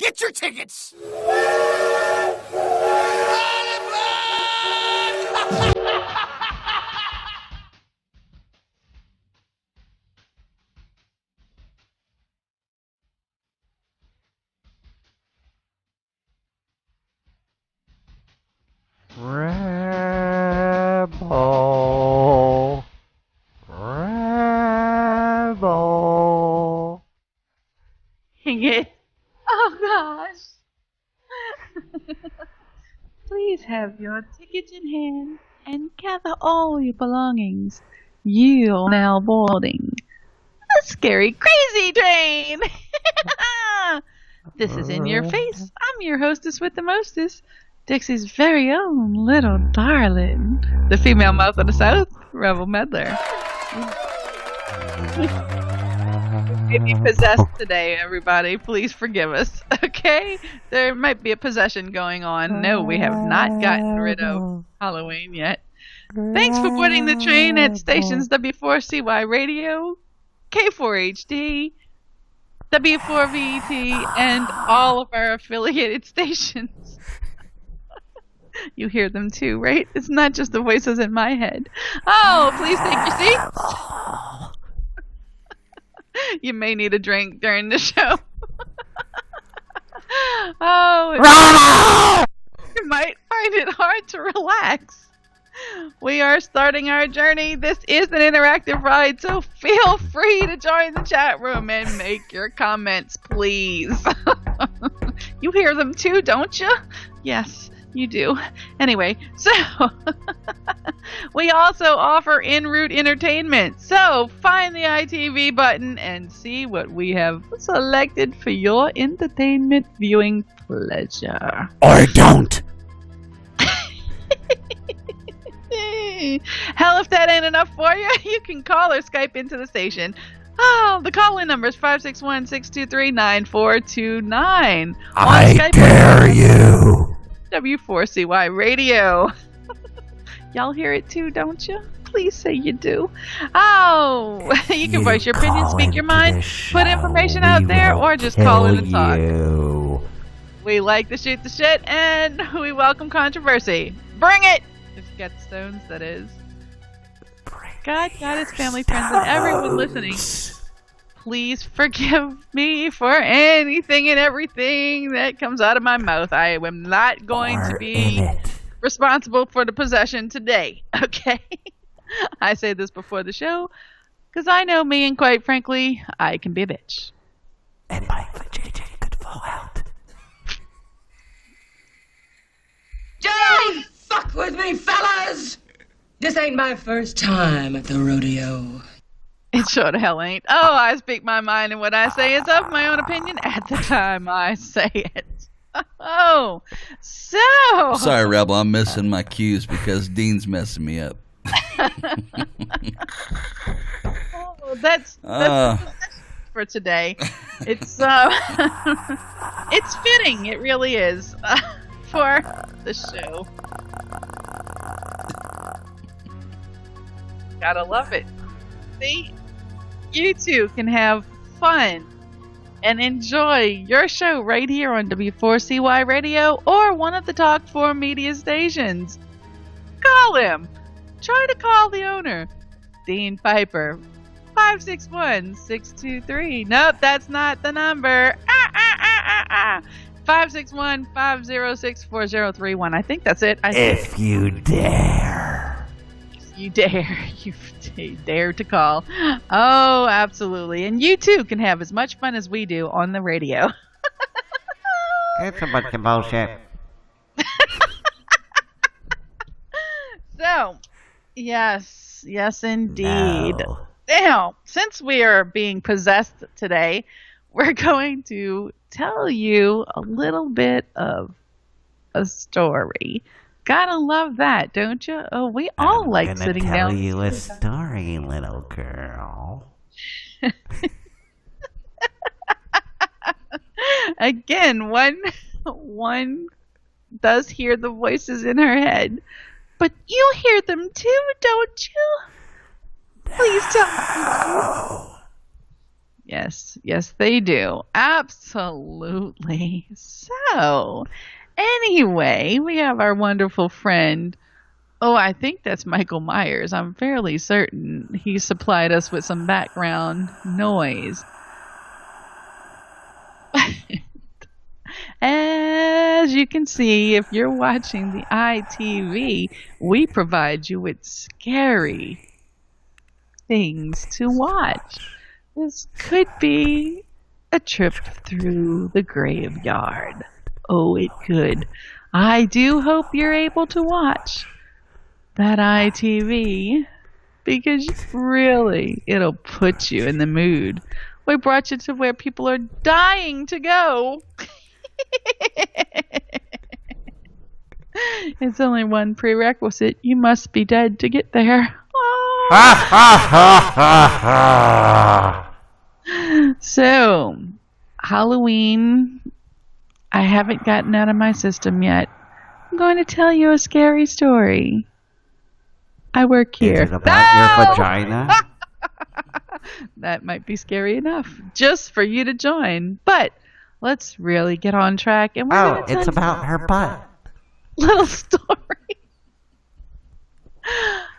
Get your tickets! Rebel. Rebel. Dang it. Oh, gosh. Please have your tickets in hand and gather all your belongings. You are now boarding the scary crazy train. This is In Your Face. I'm your hostess with the mostest, Dixie's very own little darling, the female mouth of the South, Rebel Meddler. We may be possessed today, everybody. Please forgive us, okay? There might be a possession going on. No, we have not gotten rid of Halloween yet. Thanks for boarding the train at stations W4CY Radio, K4HD, W4VET, and all of our affiliated stations. You hear them too, right? It's not just the voices in my head. Oh, please take your seats. You may need a drink during the show. Oh, you might find it hard to relax. We are starting our journey. This is an interactive ride, so feel free to join the chat room and make your comments, please. You hear them too, don't you? Yes, you do. Anyway, so we also offer en route entertainment. So find the ITV button and see what we have selected for your entertainment viewing pleasure. Or don't! Hell, if that ain't enough for you, you can call or Skype into the station. Oh, the call-in number is 561-623-9429. I dare you! W4CY Radio. Y'all hear it too, don't you? Please say you do. Oh, you can voice your opinion, speak your mind, put information out there, or just call in and talk. We like to shoot the shit, and we welcome controversy. Bring it! If you got stones, that is. God, his family, friends, and everyone listening, please forgive me for anything and everything that comes out of my mouth. I am not going to be responsible for the possession today, okay? I say this before the show, because I know me, and quite frankly, I can be a bitch. And Mike the JJ could fall out. Don't fuck with me, fellas! This ain't my first time at the rodeo. It sure the hell ain't. Oh, I speak my mind, and what I say is of my own opinion at the time I say it. Oh, so... Sorry, Rebel, I'm missing my cues because Dean's messing me up. Oh, that's for today. It's it's fitting. It really is for the show. Gotta love it. See, you two can have fun and enjoy your show right here on W4CY Radio or one of the Talk 4 media stations. Call him. Try to call the owner, Dean Piper. 561-623. Nope, that's not the number. 561-506-4031. I think that's it. If you dare. You dare. You dare to call. Oh, absolutely. And you too can have as much fun as we do on the radio. It's a bunch of bullshit. So, yes indeed. No. Now, since we are being possessed today, we're going to tell you a little bit of a story. Gotta love that, don't you? Oh, we all like sitting down. I'm gonna tell you a story, little girl. Again, one does hear the voices in her head, but you hear them too, don't you? Please tell me. Yes, they do. Absolutely. So, anyway, we have our wonderful friend. Oh, I think that's Michael Myers. I'm fairly certain he supplied us with some background noise. As you can see, if you're watching the ITV, we provide you with scary things to watch. This could be a trip through the graveyard. Oh, it could. I do hope you're able to watch that ITV because really, it'll put you in the mood. We brought you to where people are dying to go. It's only one prerequisite. You must be dead to get there. So, Halloween, I haven't gotten out of my system yet. I'm going to tell you a scary story. I work here. Is it about your vagina? That might be scary enough just for you to join. But let's really get on track. And we're going to It's about her butt. little story.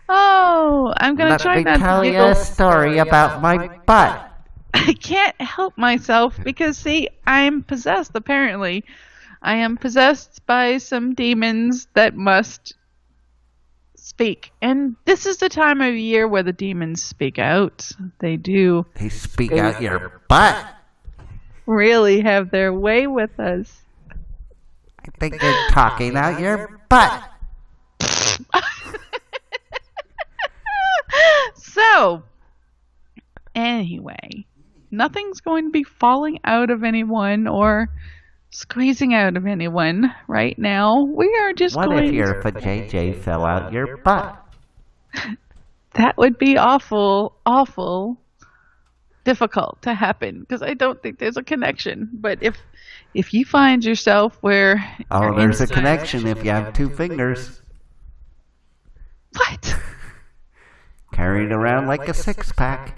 Oh, I'm going to try not to tell you giggle. a story about my butt. I can't help myself because, see, I'm possessed, apparently. I am possessed by some demons that must speak. And this is the time of year where the demons speak out. They do They speak out your butt. really have their way with us. I think they're talking out your butt. So, anyway, nothing's going to be falling out of anyone or squeezing out of anyone right now. We are just What going if your vajayjay fell out your butt? That would be awful, awful difficult to happen because I don't think there's a connection. But if you find yourself where There's a connection if you have two fingers. What? Carried around like a six-pack.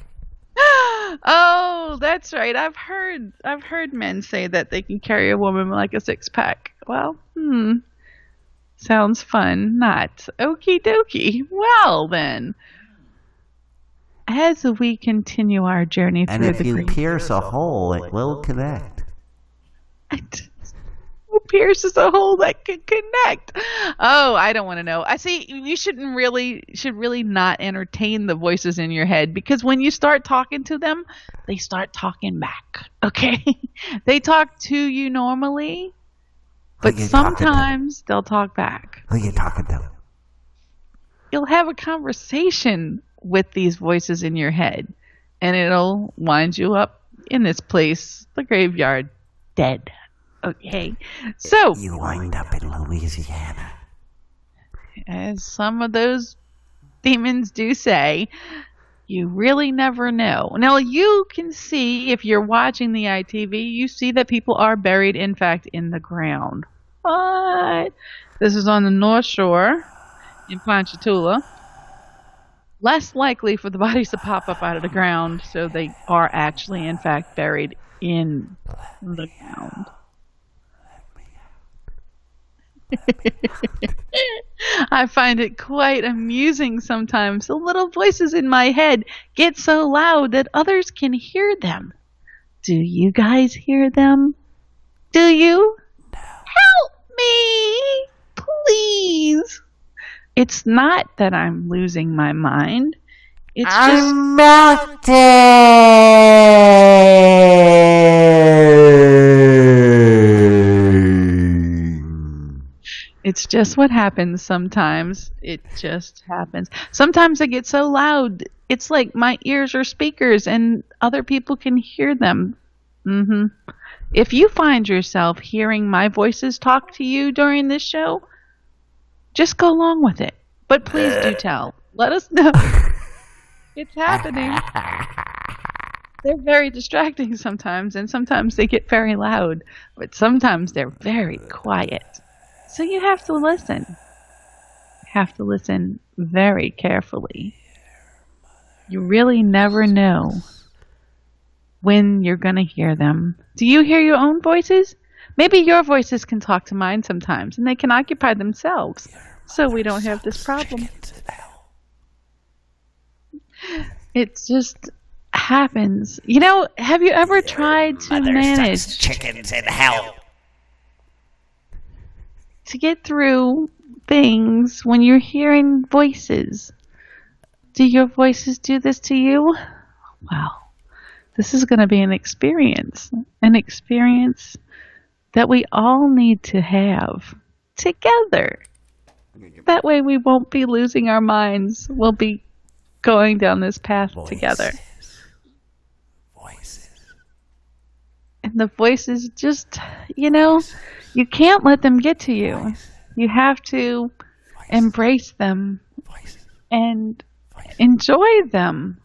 Oh, that's right. I've heard men say that they can carry a woman like a six-pack. Well, sounds fun. Not. Okie dokie. Well, then. As we continue our journey through And if the you green pierce a hole, it will connect. who pierces a hole that can connect? Oh, I don't want to know. I see. You should really not entertain the voices in your head because when you start talking to them, they start talking back. Okay, they talk to you normally, but sometimes they'll talk back. Who you talking to? You'll have a conversation with these voices in your head, and it'll wind you up in this place, the graveyard, dead. Okay, so You wind up in Louisiana. as some of those demons do say, you really never know. Now, you can see, if you're watching the ITV, you see that people are buried, in fact, in the ground. But this is on the North Shore in Ponchatoula. Less likely for the bodies to pop up out of the ground, so they are actually, in fact, buried in the ground. I find it quite amusing sometimes. The little voices in my head get so loud that others can hear them. Do you guys hear them? Do you? No. Help me! Please! It's not that I'm losing my mind. It's just... It's just what happens sometimes. It just happens. Sometimes I get so loud, it's like my ears are speakers and other people can hear them. If you find yourself hearing my voices talk to you during this show, just go along with it. But please do tell. Let us know. It's happening. They're very distracting sometimes, and sometimes they get very loud, but sometimes they're very quiet. So you have to listen. Have to listen very carefully. You really never know when you're going to hear them. Do you hear your own voices? Maybe your voices can talk to mine sometimes, and they can occupy themselves, so we don't have this problem. It just happens. You know, have you ever tried to manage chickens in hell. to get through things when you're hearing voices? Do your voices do this to you? Well, this is going to be an experience that we all need to have together. That way we won't be losing our minds. We'll be going down this path together. Voices. And the voices just, you know, you can't let them get to you. You have to embrace them and enjoy them.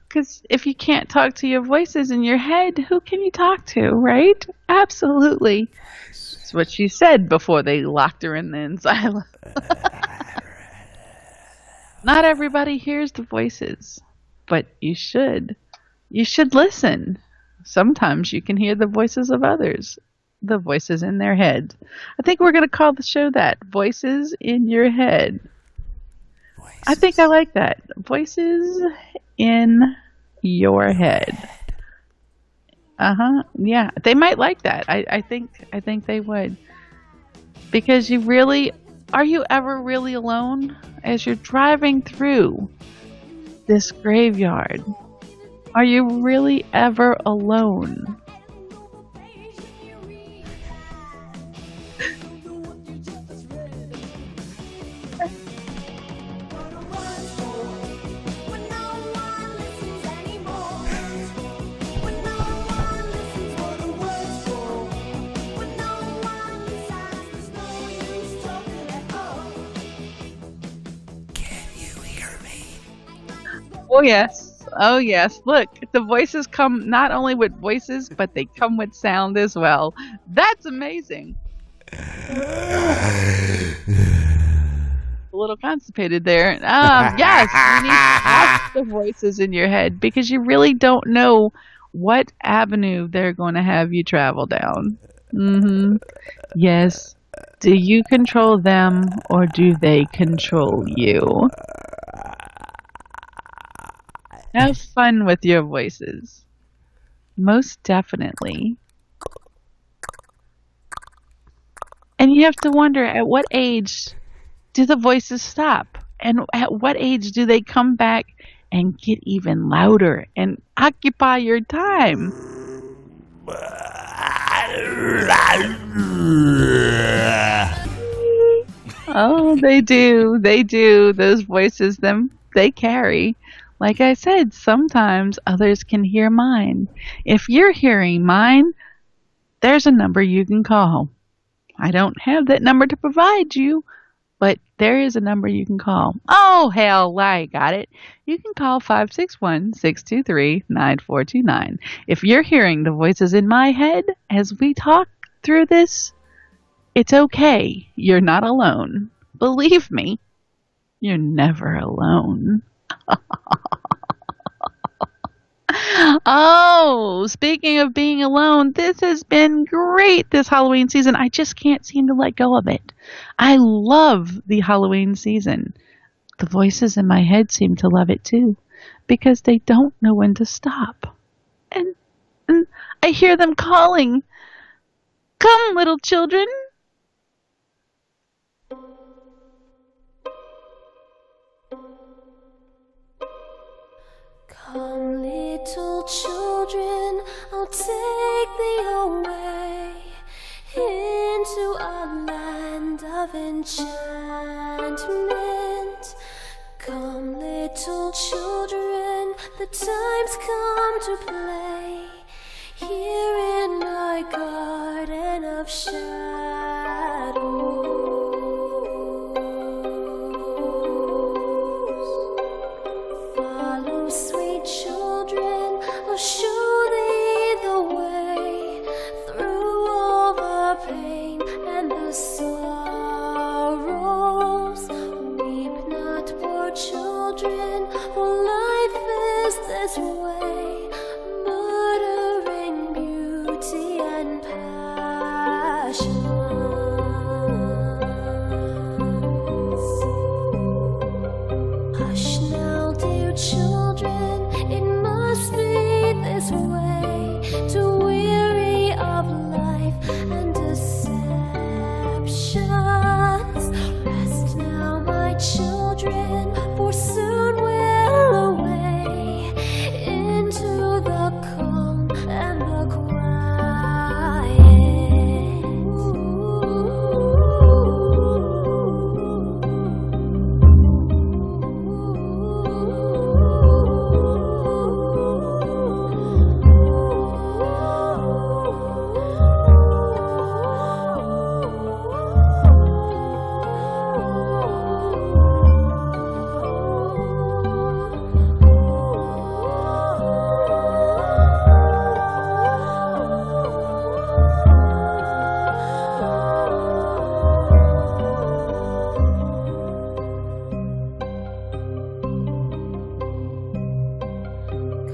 Because if you can't talk to your voices in your head, who can you talk to, right? Absolutely. That's what she said before they locked her in the asylum. Not everybody hears the voices, but you should. You should listen. Sometimes you can hear the voices of others, the voices in their head. I think we're going to call the show that, Voices in Your Head. I think I like that. Voices in your head. Yeah, they might like that. I think they would. Because are you ever really alone as you're driving through this graveyard? Are you really ever alone? Oh yes. Oh yes. Look, the voices come not only with voices, but they come with sound as well. That's amazing. A little constipated there. Yes, you need to watch the voices in your head because you really don't know what avenue they're going to have you travel down. Yes. Do you control them or do they control you? Have fun with your voices. Most definitely. And you have to wonder, at what age do the voices stop? And at what age do they come back and get even louder and occupy your time? Oh, they do. They do. Those voices, they carry. Like I said, sometimes others can hear mine. If you're hearing mine, there's a number you can call. I don't have that number to provide you, but there is a number you can call. Oh, hell, I got it. You can call 561-623-9429. If you're hearing the voices in my head as we talk through this, it's okay. You're not alone. Believe me, you're never alone. Oh, speaking of being alone, this has been great this Halloween season. I just can't seem to let go of it. I love the Halloween season. The voices in my head seem to love it too, because they don't know when to stop. And I hear them calling, "Come, little children." Come, little children, I'll take thee away into a land of enchantment. Come, little children, the time's come to play here in my garden of shadows. Follow, sweet children, I'll show thee the way through all the pain and the sorrows. Weep not, poor children, for life is this way, but Hush now, dear children, it must be this way. Too weary of life and deceptions. Rest now, my children, for soon we'll away into the calm and the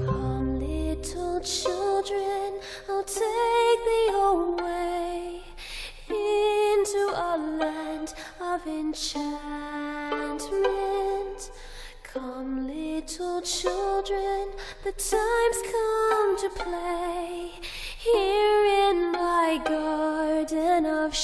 Come, little children, I'll take thee away into a land of enchantment. Come, little children, the time's come to play here in my garden of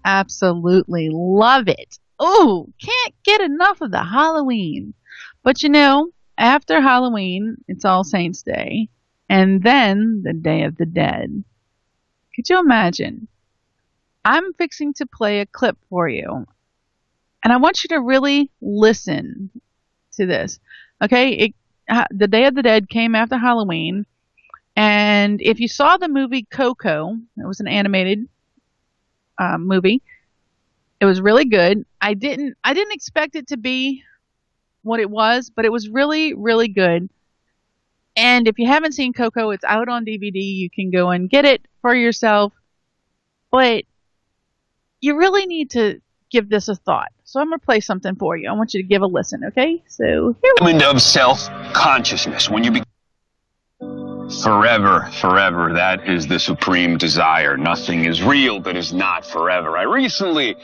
Absolutely love it. Oh, can't get enough of the Halloween. But you know, after Halloween, it's All Saints' Day, and then the Day of the Dead. Could you imagine? I'm fixing to play a clip for you, and I want you to really listen to this. Okay, the Day of the Dead came after Halloween, and if you saw the movie Coco, it was an animated movie. It was really good. I didn't expect it to be what it was, but it was really, really good. And if you haven't seen Coco, it's out on DVD. You can go and get it for yourself. But you really need to give this a thought. So I'm going to play something for you. I want you to give a listen, okay? So here we Moment of self-consciousness. When you become forever, forever, that is the supreme desire. Nothing is real that is not forever. I recently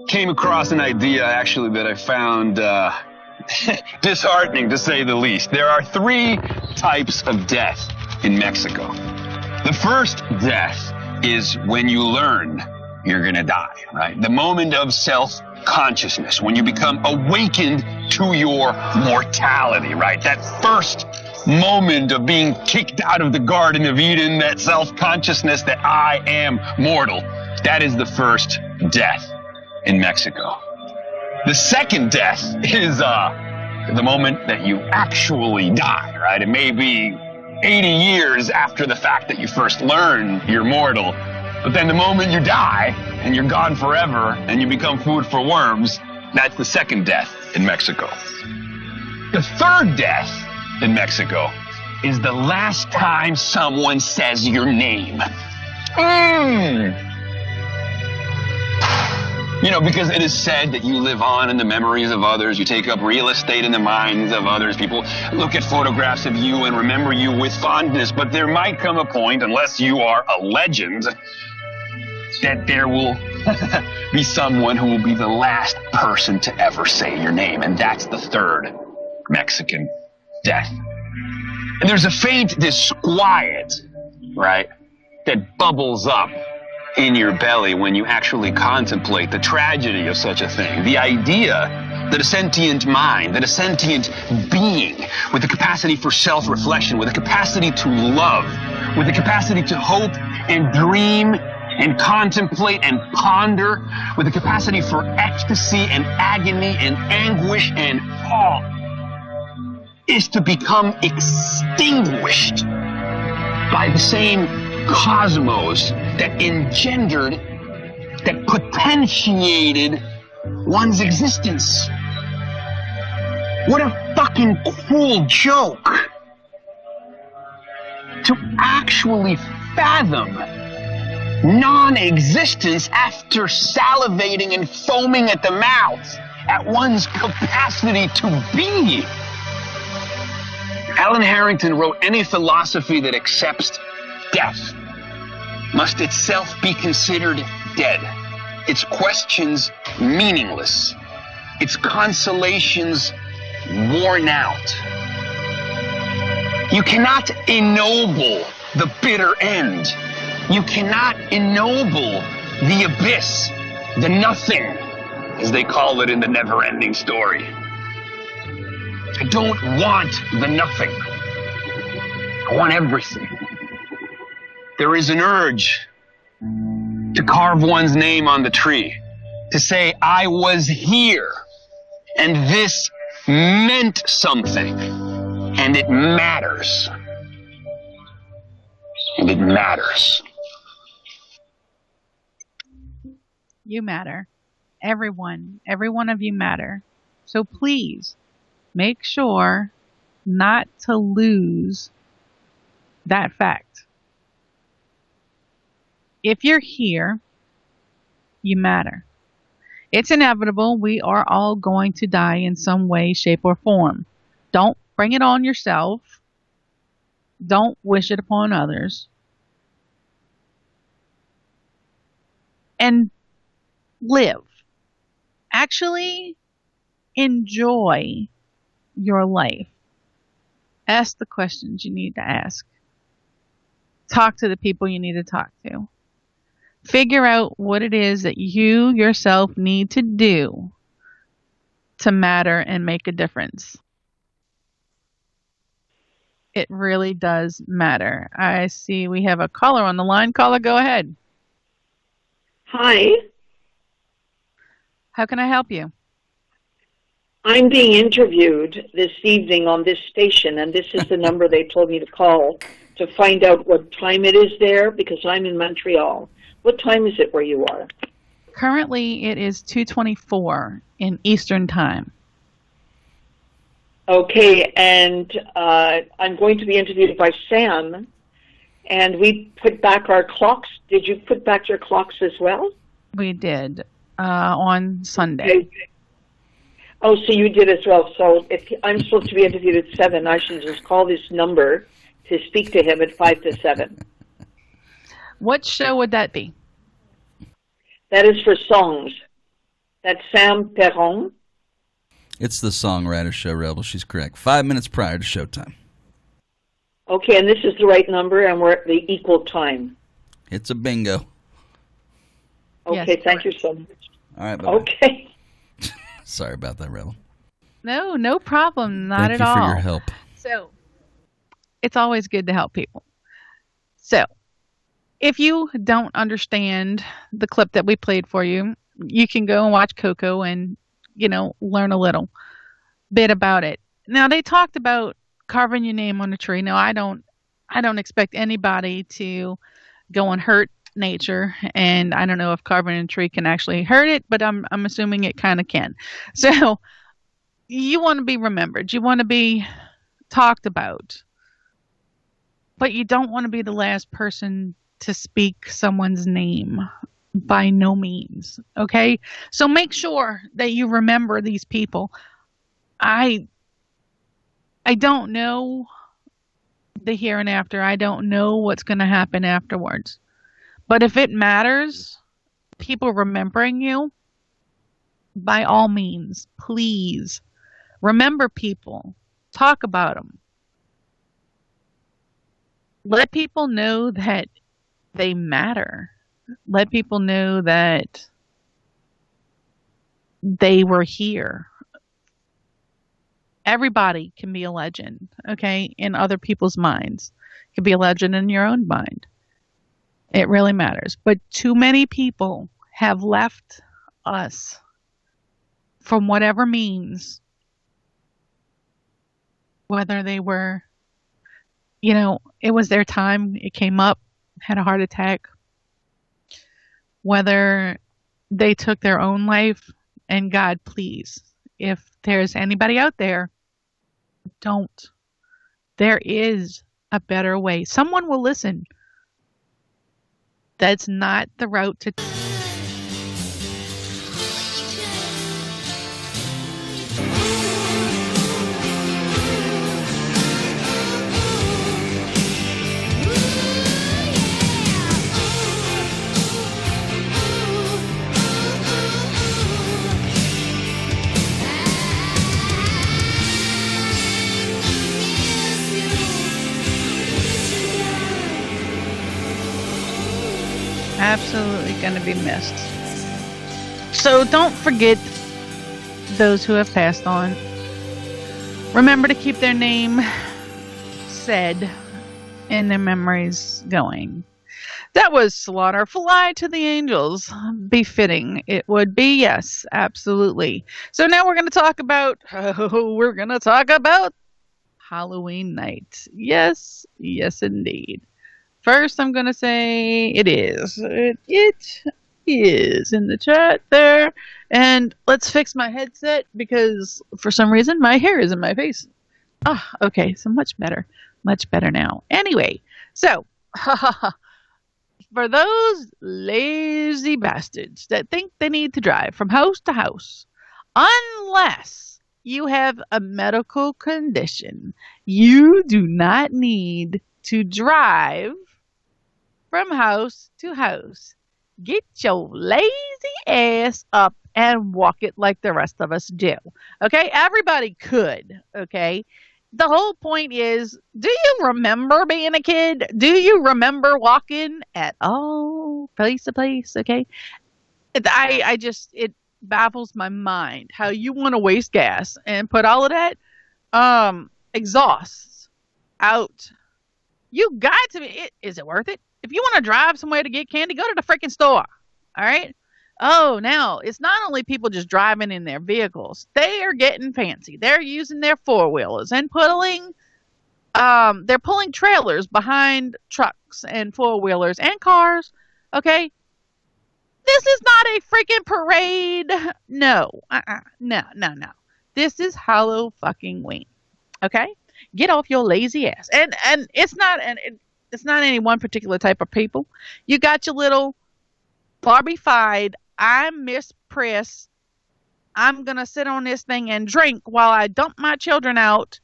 came across an idea, actually, that I found disheartening, to say the least. There are 3 types of death in Mexico. The first death is when you learn you're gonna die, right? The moment of self-consciousness, when you become awakened to your mortality, right? That first moment of being kicked out of the Garden of Eden, that self-consciousness that I am mortal. That is the first death in Mexico. The second death is the moment that you actually die, right? It may be 80 years after the fact that you first learn you're mortal, but then the moment you die and you're gone forever and you become food for worms, that's the second death in Mexico. The third death in Mexico is the last time someone says your name. You know, because it is said that you live on in the memories of others. You take up real estate in the minds of others. People look at photographs of you and remember you with fondness. But there might come a point, unless you are a legend, that there will be someone who will be the last person to ever say your name. And that's the third Mexican death. And there's a faint disquiet, right, that bubbles up in your belly when you actually contemplate the tragedy of such a thing. The idea that a sentient mind, that a sentient being with the capacity for self-reflection, with the capacity to love, with the capacity to hope and dream and contemplate and ponder, with the capacity for ecstasy and agony and anguish and awe, is to become extinguished by the same cosmos that engendered, that potentiated one's existence. What a fucking cruel joke. To actually fathom non-existence after salivating and foaming at the mouth at one's capacity to be. Alan Harrington wrote, any philosophy that accepts death must itself be considered dead, its questions meaningless, its consolations worn out. You cannot ennoble the bitter end. You cannot ennoble the abyss, the nothing, as they call it in the never-ending story. I don't want the nothing. I want everything. There is an urge to carve one's name on the tree, to say, I was here, and this meant something, and it matters. And it matters. You matter. Every one of you matter. So please make sure not to lose that fact. If you're here, you matter. It's inevitable. We are all going to die in some way, shape, or form. Don't bring it on yourself. Don't wish it upon others. And live. Actually, enjoy your life. Ask the questions you need to ask. Talk to the people you need to talk to. Figure out what it is that you yourself need to do to matter and make a difference. It really does matter. I see we have a caller on the line. Caller, go ahead. Hi. How can I help you? I'm being interviewed this evening on this station, and this is the number they told me to call to find out what time it is there, because I'm in Montreal. What time is it where you are? Currently, it is 2:24 in Eastern Time. Okay, and I'm going to be interviewed by Sam, and we put back our clocks. Did you put back your clocks as well? We did on Sunday. Okay. Oh, so you did as well. So if I'm supposed to be interviewed at 7, I should just call this number to speak to him at 5 to 7. What show would that be? That is for songs. That's Sam Perron. It's the Songwriter Show, Rebel. She's correct. 5 minutes prior to showtime. Okay, and this is the right number, and we're at the equal time. It's a bingo. Okay, Yes, thank you so much. All right, bye-bye. Okay. Sorry about that, Rebel. No problem. Not Thank at all. you for your help. So, it's always good to help people. So, if you don't understand the clip that we played for you, you can go and watch Coco and, learn a little bit about it. Now, they talked about carving your name on a tree. Now, I don't expect anybody to go and hurt nature, and I don't know if carving a tree can actually hurt it, but I'm assuming it kind of can. So, you want to be remembered. You want to be talked about. But you don't want to be the last person to speak someone's name, by no means. Okay? So make sure that you remember these people. I don't know the here and after. I don't know what's going to happen afterwards. But if it matters, people remembering you, by all means, please remember people. Talk about them. Let people know that they matter. Let people know that they were here. Everybody can be a legend, okay, in other people's minds. You can be a legend in your own mind. It really matters. But too many people have left us from whatever means, whether they were, it was their time, it came up, had a heart attack, whether they took their own life, and God, please, if there's anybody out there, don't. There is a better way. Someone will listen. That's not the route to. Absolutely going to be missed. So don't forget those who have passed on. Remember to keep their name said and their memories going. That was Slaughter, Fly to the Angels. Befitting it would be, yes, absolutely. So now we're going to talk about Halloween night. Yes, yes indeed. First, I'm going to say it is. It is in the chat there. And let's fix my headset because for some reason my hair is in my face. Ah, okay. So much better. Much better now. Anyway, so for those lazy bastards that think they need to drive from house to house, unless you have a medical condition, you do not need to drive from house to house. Get your lazy ass up and walk it like the rest of us do. Okay? Everybody could. Okay? The whole point is, do you remember being a kid? Do you remember walking at all place to place? Okay? It baffles my mind how you want to waste gas and put all of that exhausts out. You got to be. Is it worth it? If you want to drive somewhere to get candy, go to the freaking store. All right? Oh, now, it's not only people just driving in their vehicles. They are getting fancy. They're using their four-wheelers and they're pulling trailers behind trucks and four-wheelers and cars. Okay? This is not a freaking parade. No. No. This is Halloween. Okay? Get off your lazy ass. And it's not any one particular type of people. You got your little Barbie-fied, I'm Miss Press. I'm going to sit on this thing and drink while I dump my children out.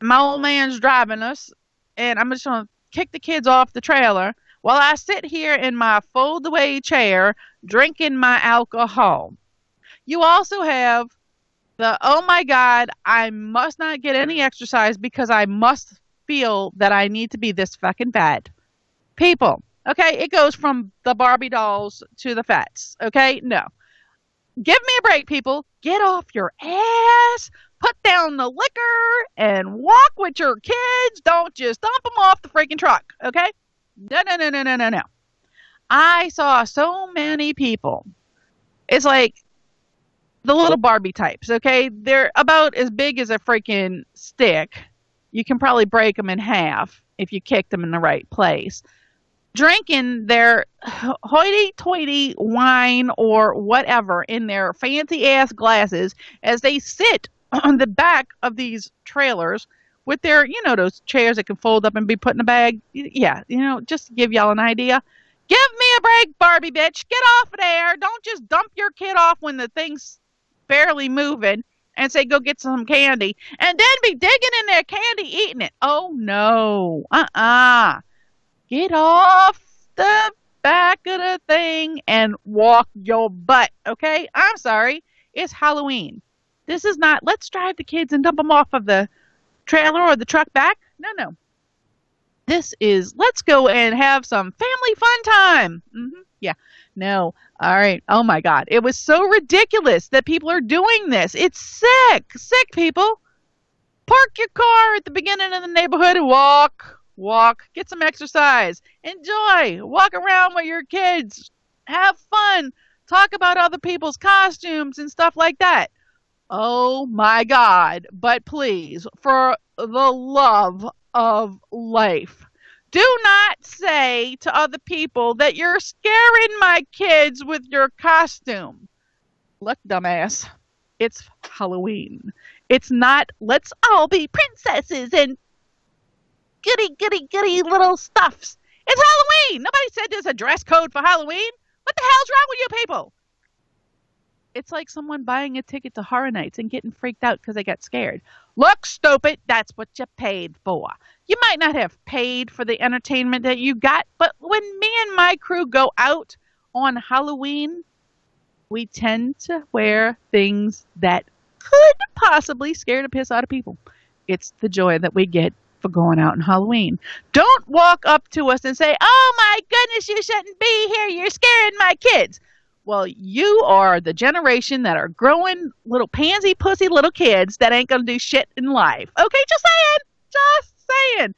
My old man's driving us, and I'm just going to kick the kids off the trailer while I sit here in my fold-away chair drinking my alcohol. You also have the, oh my God, I must not get any exercise because I must feel that I need to be this fucking fat. People, okay? It goes from the Barbie dolls to the fats, okay? No. Give me a break, people. Get off your ass, put down the liquor, and walk with your kids. Don't just dump them off the freaking truck, okay? No. I saw so many people. It's like the little Barbie types, okay? They're about as big as a freaking stick. You can probably break them in half if you kick them in the right place. Drinking their hoity-toity wine or whatever in their fancy-ass glasses as they sit on the back of these trailers with their, those chairs that can fold up and be put in a bag. Yeah, just to give y'all an idea. Give me a break, Barbie bitch. Get off there. Don't just dump your kid off when the thing's barely moving and say, go get some candy. And then be digging in their candy, eating it. Oh, no. Get off the back of the thing and walk your butt, okay? I'm sorry. It's Halloween. This is not, let's drive the kids and dump them off of the trailer or the truck back. No. This is, let's go and have some family fun time. Yeah. No. All right. Oh, my God. It was so ridiculous that people are doing this. It's sick. Sick, people. Park your car at the beginning of the neighborhood and walk, get some exercise, enjoy, walk around with your kids, have fun, talk about other people's costumes and stuff like that. Oh my God, but please, for the love of life, do not say to other people that you're scaring my kids with your costume. Look, dumbass, It's Halloween. It's not, let's all be princesses and goody little stuffs. It's Halloween. Nobody said there's a dress code for Halloween. What the hell's wrong with you people? It's like someone buying a ticket to Horror Nights and getting freaked out because they got scared. Look, stupid, that's what you paid for. You might not have paid for the entertainment that you got, but when me and my crew go out on Halloween, we tend to wear things that could possibly scare the piss out of people. It's the joy that we get for going out on Halloween. Don't walk up to us and say, "Oh my goodness, you shouldn't be here. You're scaring my kids." Well, you are the generation that are growing little pansy pussy little kids that ain't gonna do shit in life. Okay, just saying. Just saying.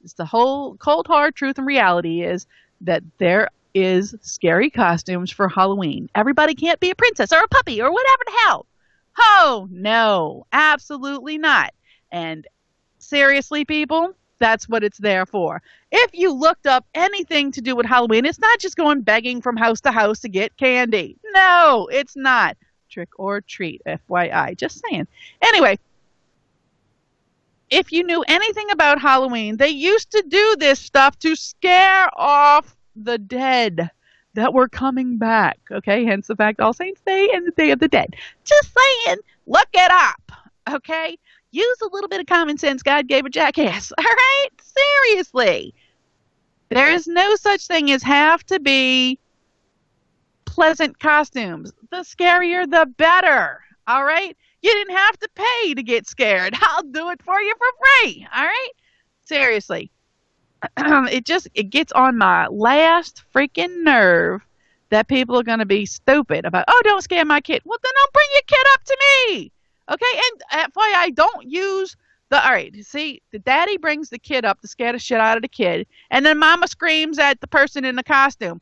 It's the whole cold hard truth and reality is that there is scary costumes for Halloween. Everybody can't be a princess or a puppy or whatever the hell. Oh, no, absolutely not. And seriously, people, that's what it's there for. If you looked up anything to do with Halloween, it's not just going begging from house to house to get candy. No, it's not. Trick or treat, FYI. Just saying. Anyway, if you knew anything about Halloween, they used to do this stuff to scare off the dead that were coming back. Okay, hence the fact All Saints Day and the Day of the Dead. Just saying, look it up. Okay? Use a little bit of common sense God gave a jackass. All right? Seriously. There is no such thing as have to be pleasant costumes. The scarier, the better. All right? You didn't have to pay to get scared. I'll do it for you for free. All right? Seriously. It gets on my last freaking nerve that people are going to be stupid about, "Oh, don't scare my kid." Well, then don't bring your kid up to me. Okay? And FYI, don't use all right, see, the daddy brings the kid up to scare the shit out of the kid, and then mama screams at the person in the costume.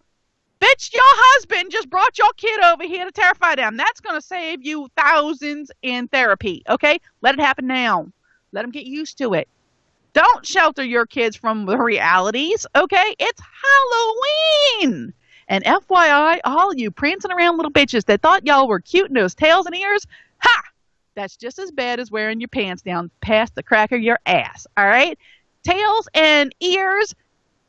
Bitch, your husband just brought your kid over here to terrify them. That's going to save you thousands in therapy, okay? Let it happen now. Let them get used to it. Don't shelter your kids from the realities, okay? It's Halloween. And FYI, all you prancing around little bitches that thought y'all were cute in those tails and ears, ha! That's just as bad as wearing your pants down past the crack of your ass, all right? Tails and ears,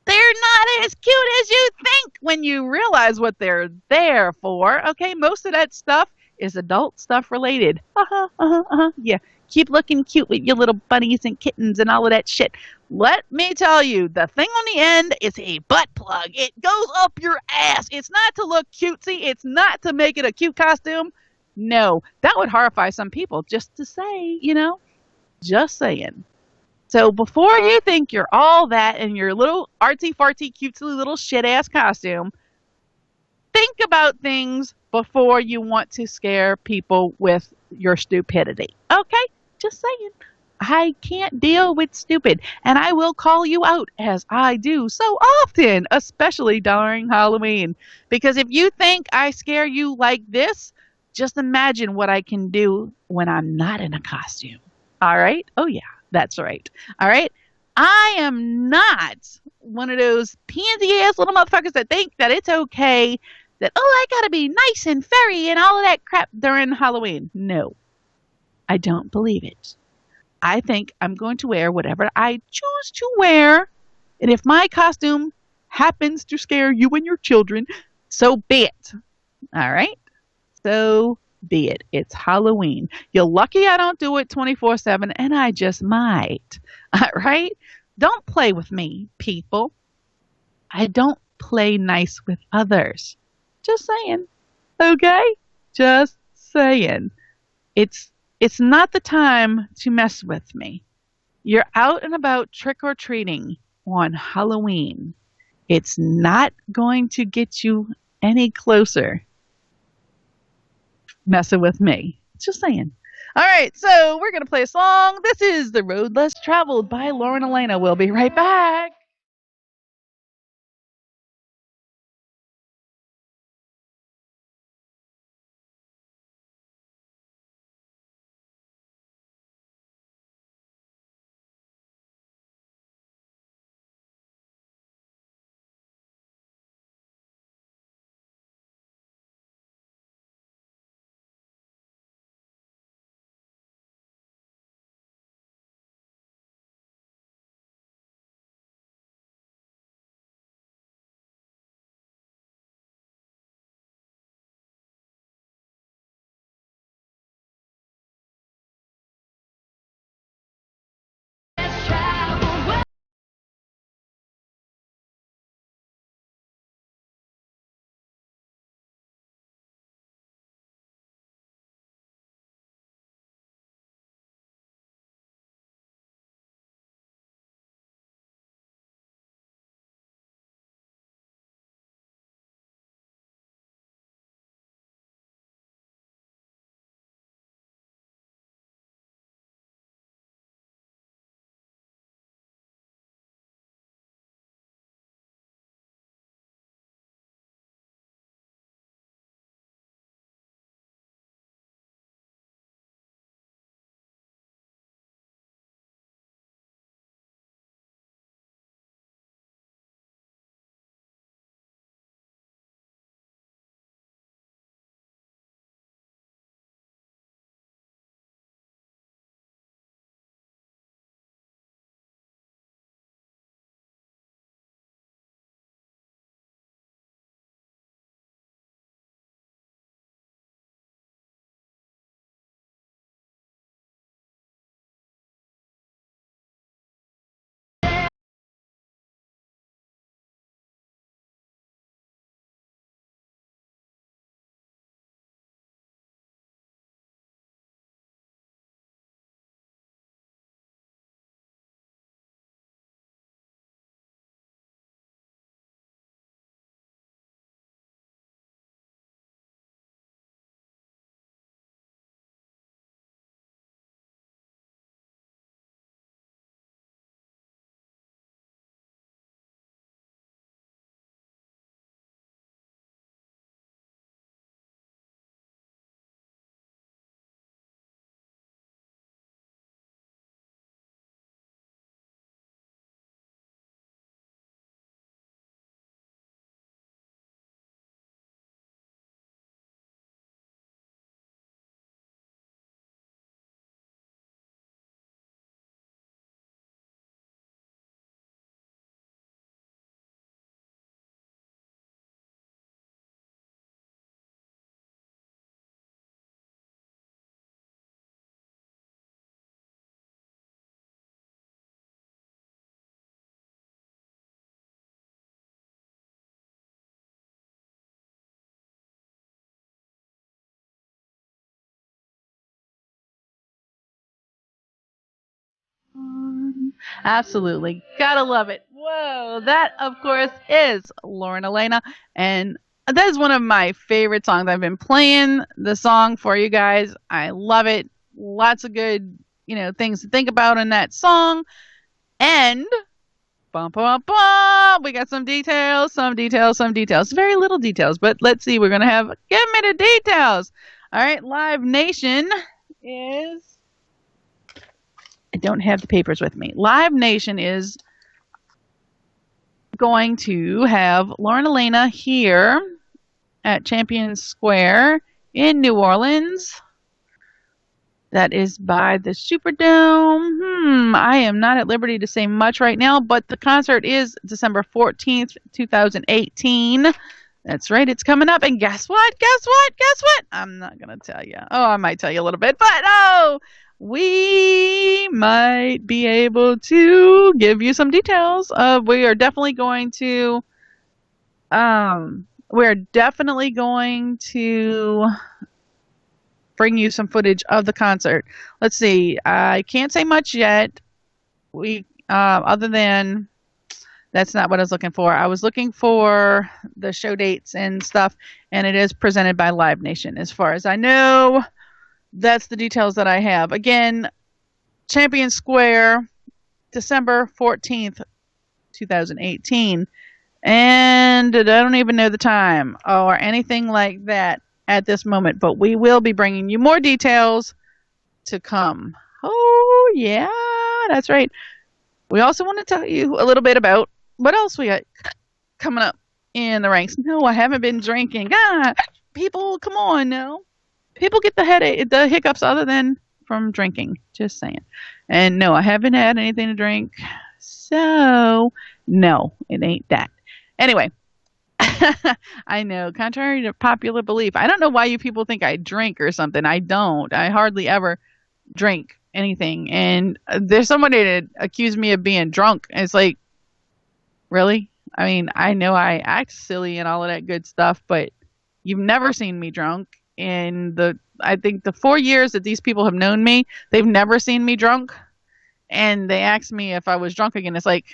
they're not as cute as you think when you realize what they're there for, okay? Most of that stuff is adult stuff related. Yeah, keep looking cute with your little bunnies and kittens and all of that shit. Let me tell you, the thing on the end is a butt plug. It goes up your ass. It's not to look cutesy. It's not to make it a cute costume. No, that would horrify some people, just to say, just saying. So before you think you're all that in your little artsy-fartsy, cutesy little shit-ass costume, think about things before you want to scare people with your stupidity. Okay? Just saying. I can't deal with stupid, and I will call you out, as I do so often, especially during Halloween. Because if you think I scare you like this, just imagine what I can do when I'm not in a costume. All right? Oh, yeah, that's right. All right? I am not one of those pansy-ass little motherfuckers that think that it's okay that, I got to be nice and fairy and all of that crap during Halloween. No, I don't believe it. I think I'm going to wear whatever I choose to wear. And if my costume happens to scare you and your children, so be it. All right? So be it. It's Halloween. You're lucky I don't do it 24/7, and I just might. All right? Don't play with me, people. I don't play nice with others. Just saying. Okay? Just saying. It's not the time to mess with me. You're out and about trick-or-treating on Halloween. It's not going to get you any closer messing with me. Just saying. All right, so we're going to play a song. This is The Road Less Traveled by Lauren Elena. We'll be right back. Absolutely. Gotta love it. Whoa. That, of course, is Lauren Elena. And that is one of my favorite songs. I've been playing the song for you guys. I love it. Lots of good, things to think about in that song. And bum, bum, bum, we got some details. Very little details, but let's see. We're going to have, give me the details. All right. Live Nation is, I don't have the papers with me. Live Nation is going to have Lauren Elena here at Champion Square in New Orleans. That is by the Superdome. I am not at liberty to say much right now, but the concert is December 14th, 2018. That's right, it's coming up. And guess what? I'm not going to tell you. Oh, I might tell you a little bit, but we might be able to give you some details. We're definitely going to bring you some footage of the concert. Let's see. I can't say much yet. Other than that's not what I was looking for. I was looking for the show dates and stuff, and it is presented by Live Nation. As far as I know, that's the details that I have. Again, Champion Square, December 14th, 2018. And I don't even know the time or anything like that at this moment, but we will be bringing you more details to come. Oh, yeah, that's right. We also want to tell you a little bit about what else we got coming up in the ranks. No, I haven't been drinking. People, come on now. People get the hiccups other than from drinking. Just saying. And no, I haven't had anything to drink. So, no, it ain't that. Anyway, I know, contrary to popular belief, I don't know why you people think I drink or something. I don't. I hardly ever drink anything. And there's somebody that accused me of being drunk. And it's like, really? I mean, I know I act silly and all of that good stuff, but you've never seen me drunk. And I think the 4 years that these people have known me, they've never seen me drunk. And they asked me if I was drunk again. It's like,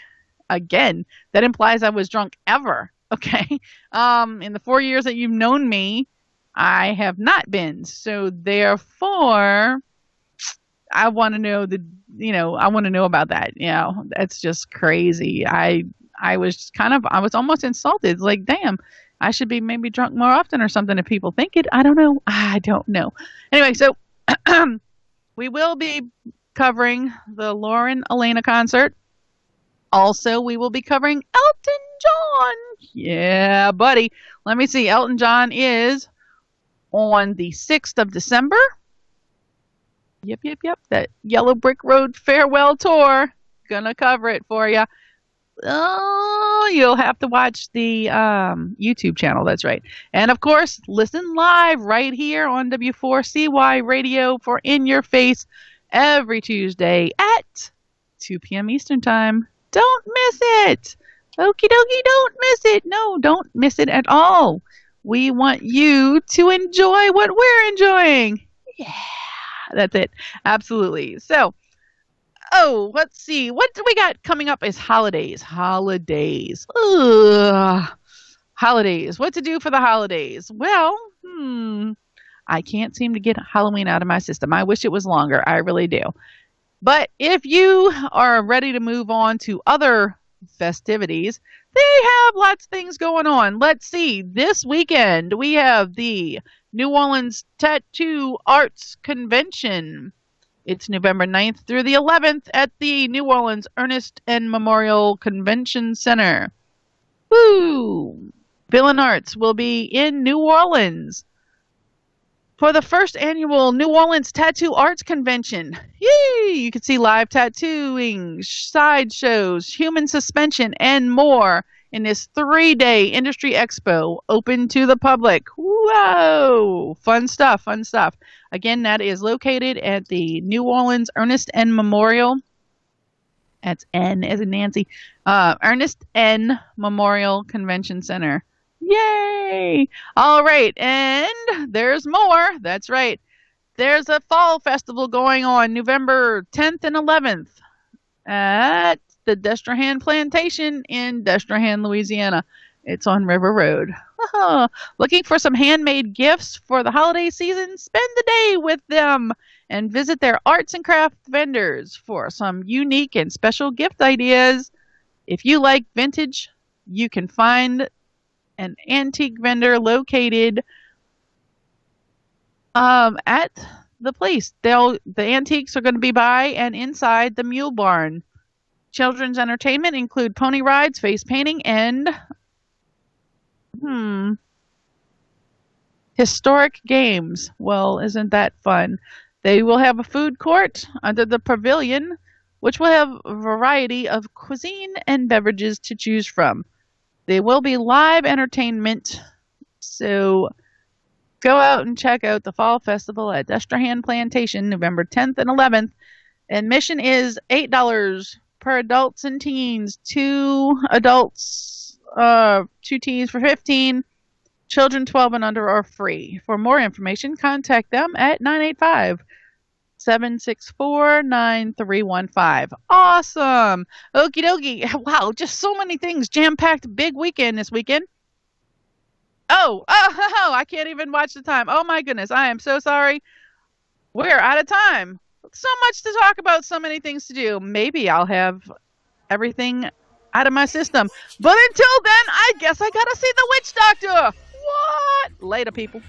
again, that implies I was drunk ever. Okay. In the 4 years that you've known me, I have not been. So therefore, I want to know I want to know about that. That's just crazy. I was almost insulted. It's like, damn, I should be maybe drunk more often or something if people think it. I don't know. Anyway, so we will be covering the Lauren Elena concert. Also, we will be covering Elton John. Yeah, buddy. Let me see. Elton John is on the 6th of December. Yep. That Yellow Brick Road farewell tour. Gonna cover it for you. Oh, you'll have to watch the YouTube channel. That's right. And, of course, listen live right here on W4CY Radio for In Your Face every Tuesday at 2 p.m. Eastern Time. Don't miss it. Okie dokie, don't miss it. No, don't miss it at all. We want you to enjoy what we're enjoying. Yeah, that's it. Absolutely. So, let's see. What do we got coming up is holidays. Holidays. Ugh. Holidays. What to do for the holidays? Well, I can't seem to get Halloween out of my system. I wish it was longer. I really do. But if you are ready to move on to other festivities, they have lots of things going on. Let's see. This weekend, we have the New Orleans Tattoo Arts Convention. It's November 9th through the 11th at the New Orleans Ernest N. Memorial Convention Center. Woo! Villain Arts will be in New Orleans for the first annual New Orleans Tattoo Arts Convention. Yay! You can see live tattooing, sideshows, human suspension, and more in this 3-day industry expo open to the public. Whoa! Fun stuff. Again, that is located at the New Orleans Ernest N. Memorial. That's N as in Nancy. Ernest N. Memorial Convention Center. Yay! All right, and there's more. That's right. There's a fall festival going on November 10th and 11th. at the Destrehan Plantation in Destrehan, Louisiana. It's on River Road. Looking for some handmade gifts for the holiday season? Spend the day with them and visit their arts and craft vendors for some unique and special gift ideas. If you like vintage, you can find an antique vendor located at the place. The antiques are going to be by and inside the Mule Barn. Children's entertainment include pony rides, face painting, and historic games. Well, isn't that fun? They will have a food court under the pavilion, which will have a variety of cuisine and beverages to choose from. There will be live entertainment, so go out and check out the Fall Festival at Destrehan Plantation, November 10th and 11th. Admission is $8 per adults and teens. 2 adults, 2 teens for $15. Children 12 and under are free. For more information, contact them at 985-764-9315. Awesome. Okie dokie. Wow, just so many things. Jam-packed big weekend this weekend. Oh, I can't even watch the time. Oh my goodness, I am so sorry. We're out of time. So much to talk about, so many things to do. Maybe I'll have everything out of my system. But until then, I guess I gotta see the witch doctor. What? Later, people.